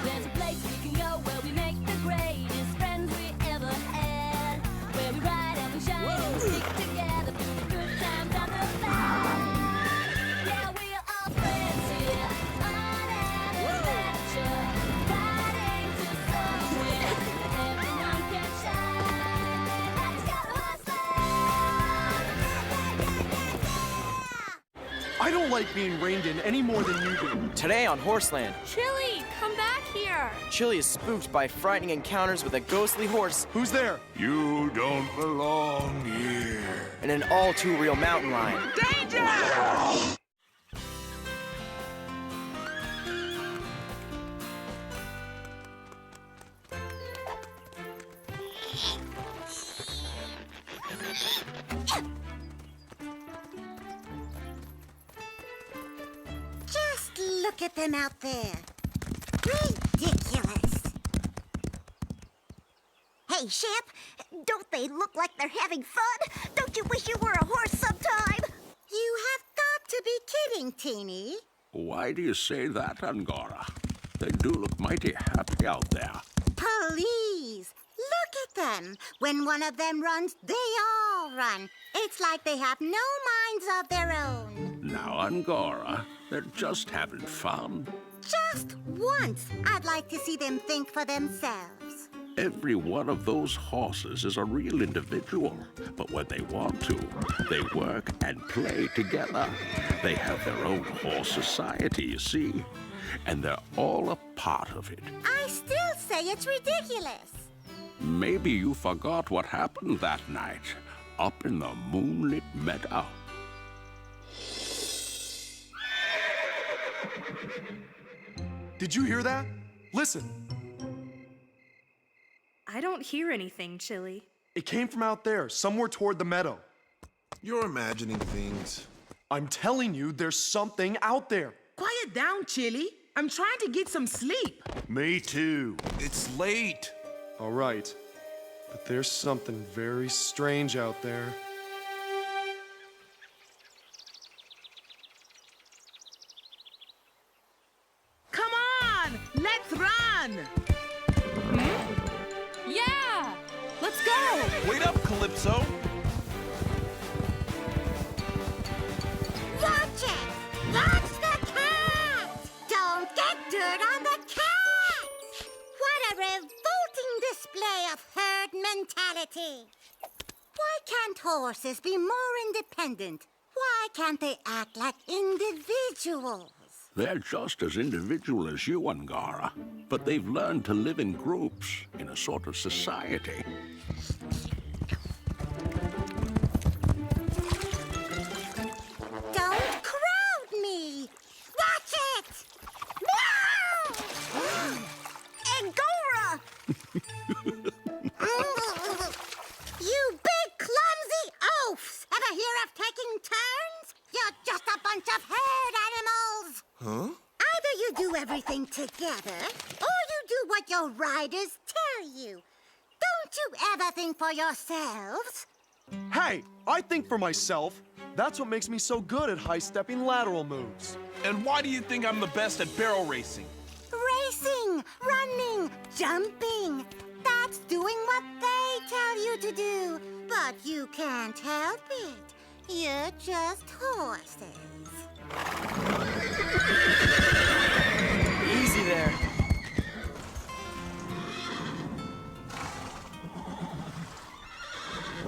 There's a place we can go where we make the greatest friends we ever had. Where we ride and we shine and stick together through the good times and the bad. Yeah, we're all friends here on an adventure. Riding to somewhere everyone can shine. Let's go to Horseland! I don't like being reined in any more than you do. Today on Horseland, Chili, come back here. Chili is spooked by frightening encounters with a ghostly horse Who's there? You don't belong here. and an all-too-real mountain lion. Just look at them out there. Ridiculous. Hey, Shep, don't they look like they're having fun? Don't you wish you were a horse sometime? You have got to be kidding, Teeny. Why do you say that, Angora? They do look mighty happy out there. Please, look at them. When one of them runs, they all run. It's like they have no minds of their own. Now, Angora, they're just having fun. Just once, I'd like to see them think for themselves. Every one of those horses is a real individual. But when they want to, they work and play together. They have their own horse society, you see. And they're all a part of it. I still say it's ridiculous. Maybe you forgot what happened that night up in the Moonlit Meadow. Did you hear that? Listen. I don't hear anything, Chili. It came from out there, somewhere toward the meadow. You're imagining things. I'm telling you, there's something out there. Quiet down, Chili. I'm trying to get some sleep. Me too. It's late. All right. But there's something very strange out there. Come on, let's run. Yeah! Let's go! Wait up, Calypso. Watch it! Watch the cat! Don't get dirt on the cat! What a revolting display of herd mentality! Why can't horses be more independent? Why can't they act like individuals? They're just as individual as you, Angara. But they've learned to live in groups, in a sort of society. Don't crowd me! Watch it! No! Angora! You big clumsy oafs! Ever hear of taking turns? You're just a bunch of herd animals! Huh? Either you do everything together, or you do what your riders tell you. Don't you ever think for yourselves? Hey, I think for myself. That's what makes me so good at high-stepping lateral moves. And why do you think I'm the best at barrel racing? Racing, running, jumping. That's doing what they tell you to do. But you can't help it. You're just horses. Easy there.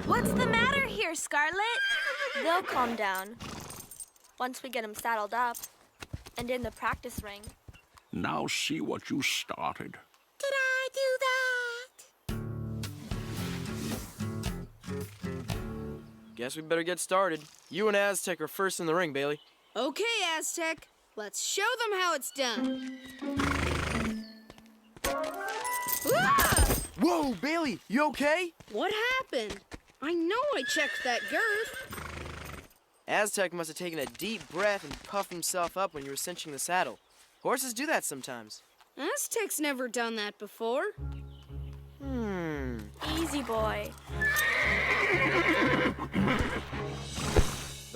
What's the matter here, Scarlet? They'll calm down once we get them saddled up and in the practice ring. Now see what you started. Did I do that? Guess we better get started. You and Aztec are first in the ring, Bailey. Okay, Aztec. Let's show them how it's done. Ah! Whoa, Bailey, you okay? What happened? I know I checked that girth. Aztec must have taken a deep breath and puffed himself up when you were cinching the saddle. Horses do that sometimes. Aztec's never done that before. Easy, boy.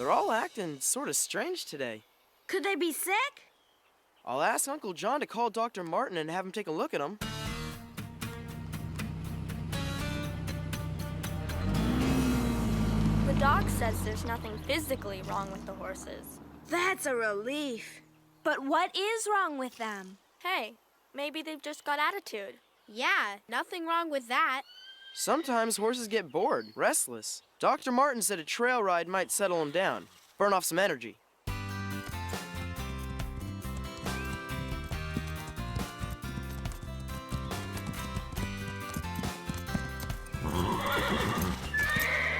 They're all acting sort of strange today. Could they be sick? I'll ask Uncle John to call Dr. Martin and have him take a look at them. The doc says there's nothing physically wrong with the horses. That's a relief. But what is wrong with them? Hey, maybe they've just got attitude. Yeah, nothing wrong with that. Sometimes horses get bored, restless. Dr. Martin said a trail ride might settle them down, burn off some energy.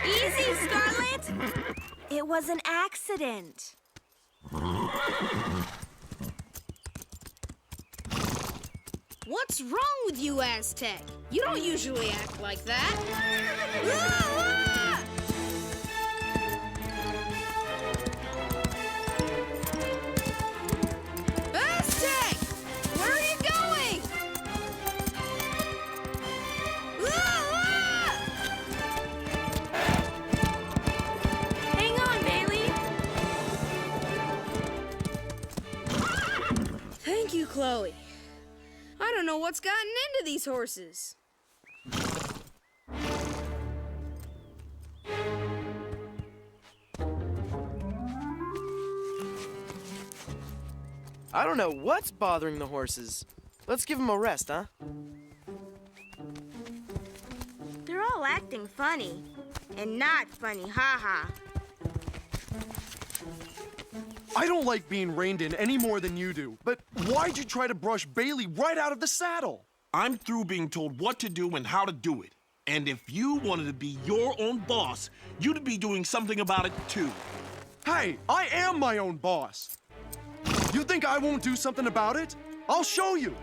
Easy, Scarlet! It was an accident. What's wrong with you, Aztec? You don't usually act like that. Ah! Aztec! Where are you going? Ah! Hang on, Bailey. Thank you, Chloe. I don't know what's gotten into these horses. I don't know what's bothering the horses. Let's give them a rest, huh? They're all acting funny. And not funny, haha. I don't like being reined in any more than you do, but why'd you try to brush Bailey right out of the saddle? I'm through being told what to do and how to do it. And if you wanted to be your own boss, you'd be doing something about it too. Hey, I am my own boss. You think I won't do something about it? I'll show you.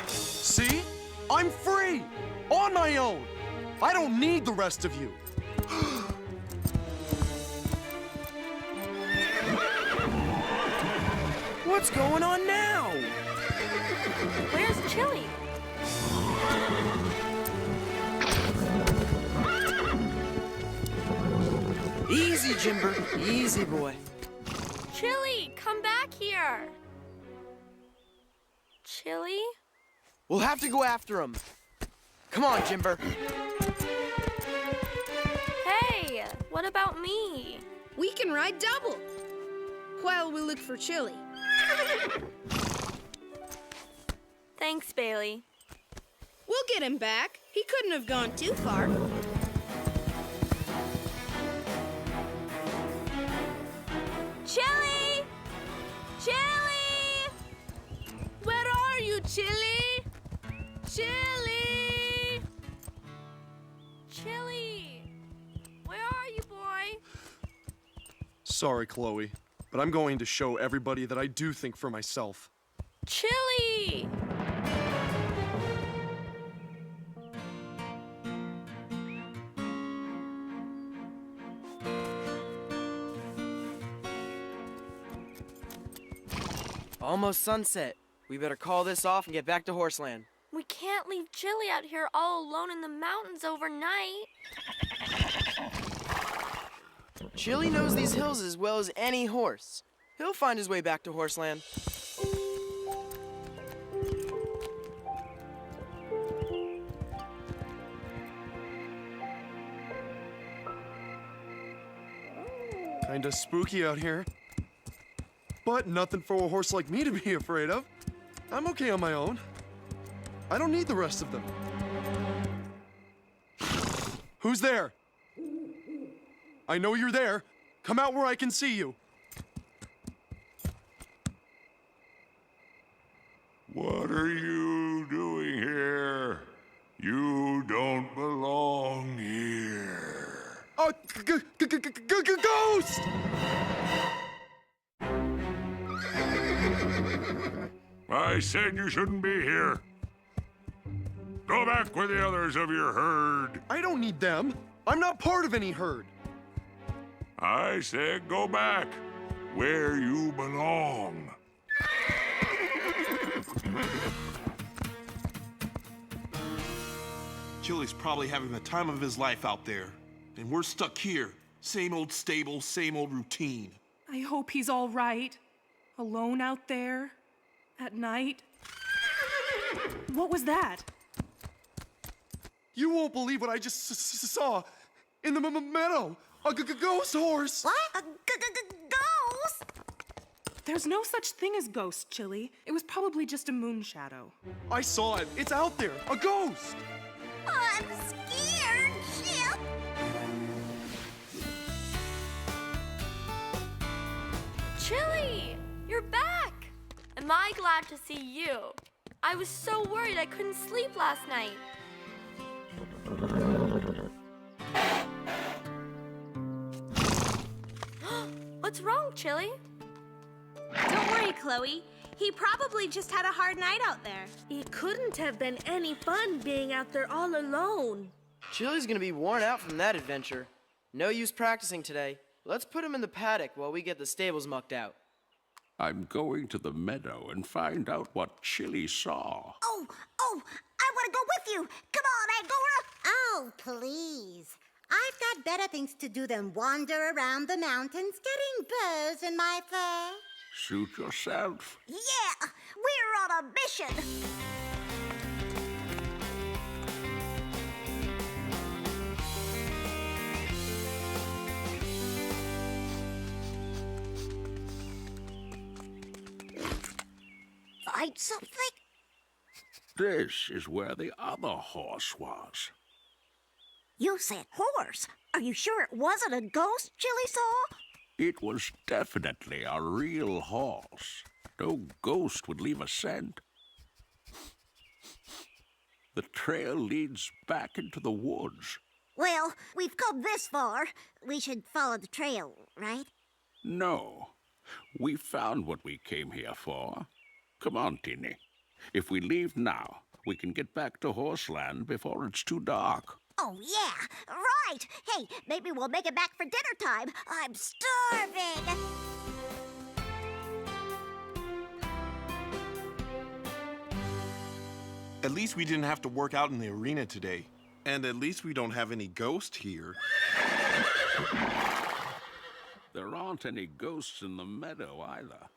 See? I'm free. On my own. I don't need the rest of you. What's going on now? Where's Chili? Easy, Jimber. Easy, boy. Chili, come back here. Chili? We'll have to go after him. Come on, Jimber. Hey, what about me? We can ride double while we look for Chili. Thanks, Bailey. We'll get him back. He couldn't have gone too far. Chili! Chili! Where are you, Chili? Chili! Chili! Where are you, boy? Sorry, Chloe, but I'm going to show everybody that I do think for myself. Chili! Almost sunset. We better call this off and get back to Horseland. We can't leave Chili out here all alone in the mountains overnight. Chili knows these hills as well as any horse. He'll find his way back to Horseland. Kinda spooky out here. But nothing for a horse like me to be afraid of. I'm okay on my own. I don't need the rest of them. Who's there? I know you're there. Come out where I can see you. What are you doing here? You don't belong here. Ghost! I said you shouldn't be here. Go back with the others of your herd. I don't need them. I'm not part of any herd. I said go back where you belong. Chili's probably having the time of his life out there. And we're stuck here. Same old stable, same old routine. I hope he's all right. Alone out there at night. What was that? You won't believe what I just saw in the meadow. A ghost horse. What? A ghost? There's no such thing as ghost, Chili. It was probably just a moon shadow. I saw it. It's out there. A ghost. I'm scared, Chip. Chili, you're back. Am I glad to see you? I was so worried I couldn't sleep last night. What's wrong, Chili? Don't worry, Chloe. He probably just had a hard night out there. It couldn't have been any fun being out there all alone. Chili's gonna be worn out from that adventure. No use practicing today. Let's put him in the paddock while we get the stables mucked out. I'm going to the meadow and find out what Chili saw. Oh, I want to go with you. Come on, Angora. Oh, please. I've got better things to do than wander around the mountains getting burrs in my fur. Suit yourself. Yeah, we're on a mission. Find something? This is where the other horse was. You said horse. Are you sure it wasn't a ghost Chili saw? It was definitely a real horse. No ghost would leave a scent. The trail leads back into the woods. Well, we've come this far. We should follow the trail, right? No, we found what we came here for. Come on, Teeny. If we leave now, we can get back to Horseland before it's too dark. Oh, yeah, right. Hey, maybe we'll make it back for dinner time. I'm starving. At least we didn't have to work out in the arena today. And at least we don't have any ghosts here. There aren't any ghosts in the meadow either.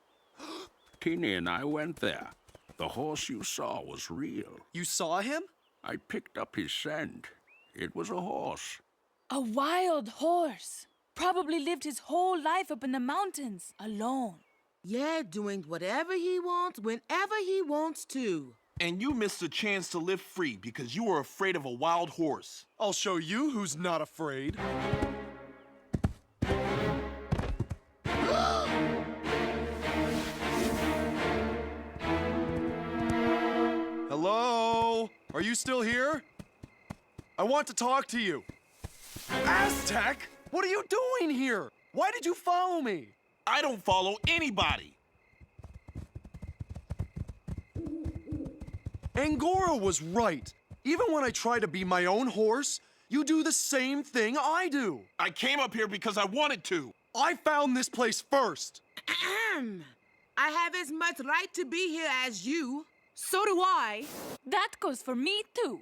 Teeny and I went there. The horse you saw was real. You saw him? I picked up his scent. It was a horse. A wild horse. Probably lived his whole life up in the mountains, alone. Yeah, doing whatever he wants, whenever he wants to. And you missed a chance to live free because you were afraid of a wild horse. I'll show you who's not afraid. Hello? Are you still here? I want to talk to you. Aztec, what are you doing here? Why did you follow me? I don't follow anybody. Angora was right. Even when I try to be my own horse, you do the same thing I do. I came up here because I wanted to. I found this place first. I have as much right to be here as you. So do I. That goes for me, too.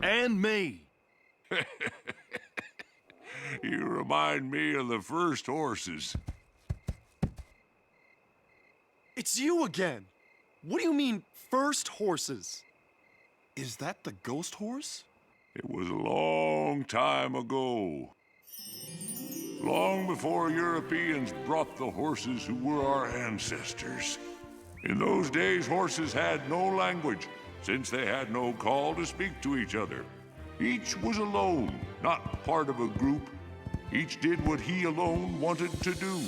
And me. You remind me of the first horses. It's you again. What do you mean, first horses? Is that the ghost horse? It was a long time ago. Long before Europeans brought the horses who were our ancestors. In those days, horses had no language, since they had no call to speak to each other. Each was alone, not part of a group. Each did what he alone wanted to do.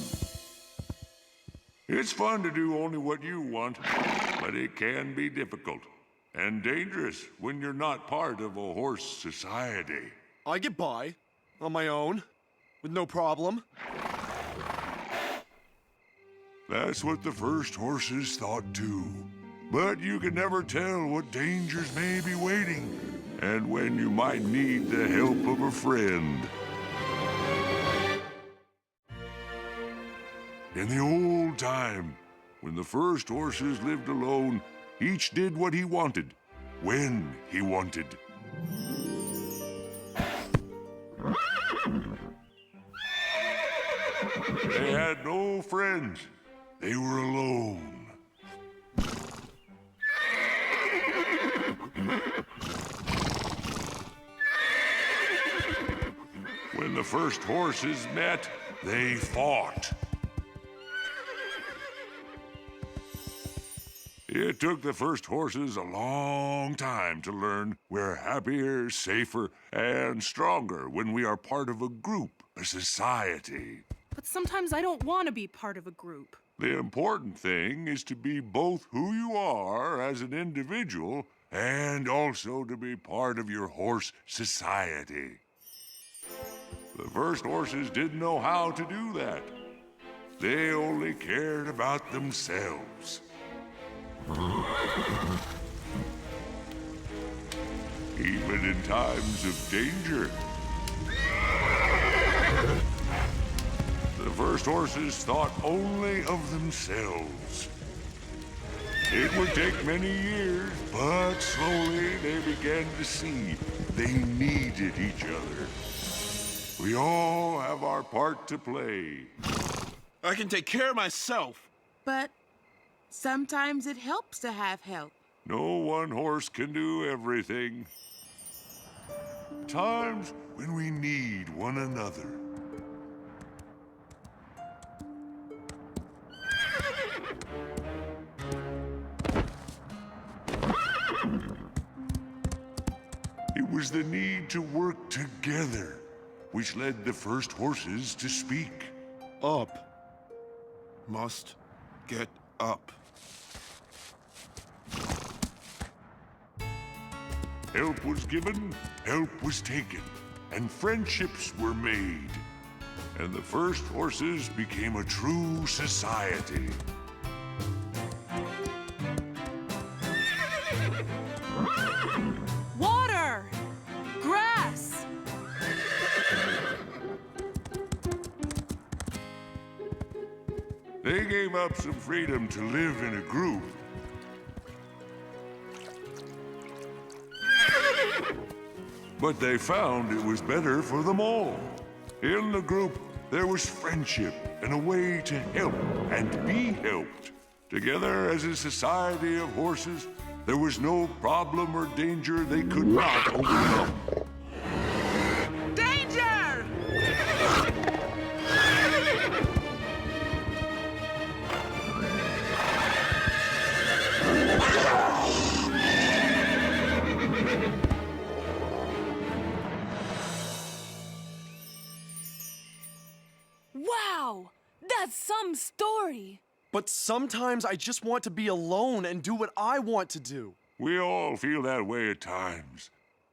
It's fun to do only what you want, but it can be difficult and dangerous when you're not part of a horse society. I get by on my own with no problem. That's what the first horses thought too. But you can never tell what dangers may be waiting, and when you might need the help of a friend. In the old time, when the first horses lived alone, each did what he wanted, when he wanted. had no friends. They were alone. When the first horses met, they fought. It took the first horses a long time to learn we're happier, safer, and stronger when we are part of a group, a society. But sometimes I don't want to be part of a group. The important thing is to be both who you are as an individual and also to be part of your horse society. The first horses didn't know how to do that. They only cared about themselves. Even in times of danger. The first horses thought only of themselves. It would take many years, but slowly they began to see they needed each other. We all have our part to play. I can take care of myself. But sometimes it helps to have help. No one horse can do everything. Times when we need one another. It was the need to work together which led the first horses to speak. Up. Must get up. Help was given, help was taken, and friendships were made. And the first horses became a true society. Water! Grass! They gave up some freedom to live in a group. But they found it was better for them all. In the group, there was friendship and a way to help and be helped. Together as a society of horses, there was no problem or danger they could not overcome. Danger! Wow! That's some story! But sometimes I just want to be alone and do what I want to do. We all feel that way at times.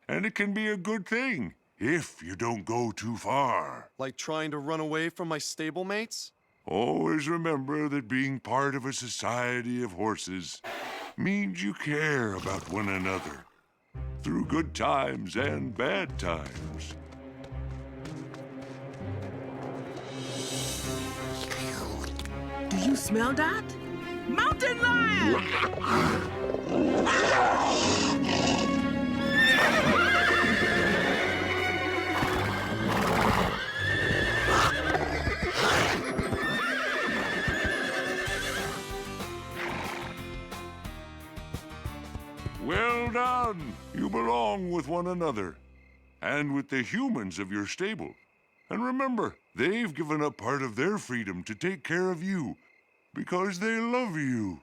And it can be a good thing if you don't go too far. Like trying to run away from my stablemates? Always remember that being part of a society of horses means you care about one another through good times and bad times. Do you smell that? Mountain lion! Well done! You belong with one another and with the humans of your stable. And remember, they've given up part of their freedom to take care of you because they love you.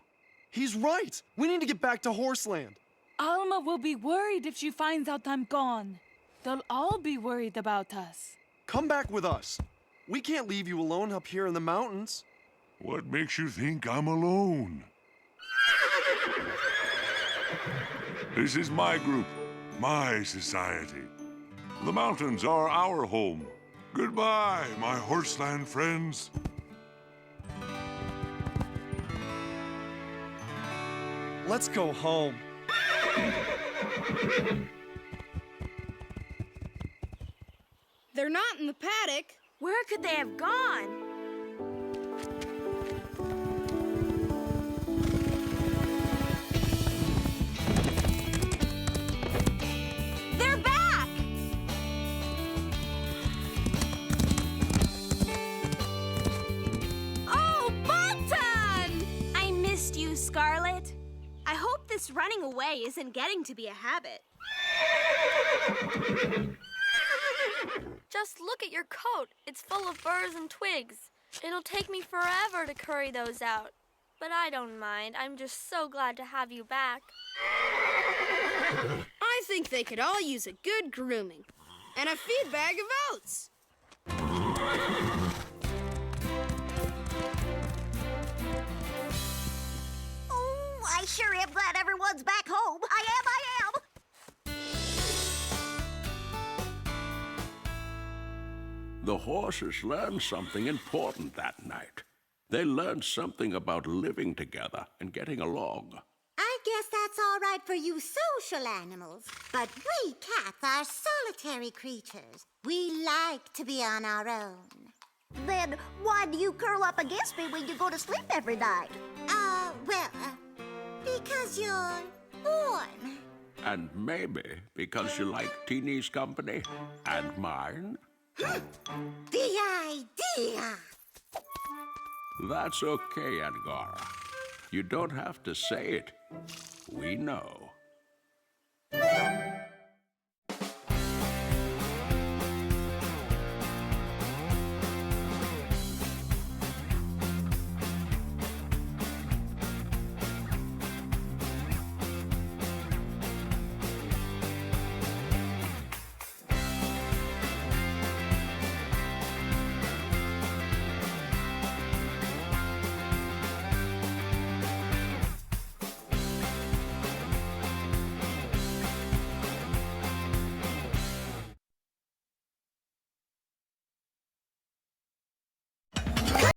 He's right. We need to get back to Horseland. Alma will be worried if she finds out I'm gone. They'll all be worried about us. Come back with us. We can't leave you alone up here in the mountains. What makes you think I'm alone? This is my group, my society. The mountains are our home. Goodbye, my Horseland friends. Let's go home. They're not in the paddock. Where could they have gone? They're back! this running away isn't getting to be a habit. Just look at your coat. It's full of burrs and twigs. It'll take me forever to curry those out. But I don't mind. I'm just so glad to have you back. I think they could all use a good grooming. And a feed bag of oats. Oh, I sure am glad everyone's back home. I am. The horses learned something important that night. They learned something about living together and getting along. I guess that's all right for you social animals. But we cats are solitary creatures. We like to be on our own. Then why do you curl up against me when you go to sleep every night? Because you're warm. And maybe because you like Teeny's company and mine. The idea! That's okay, Angora. You don't have to say it. We know.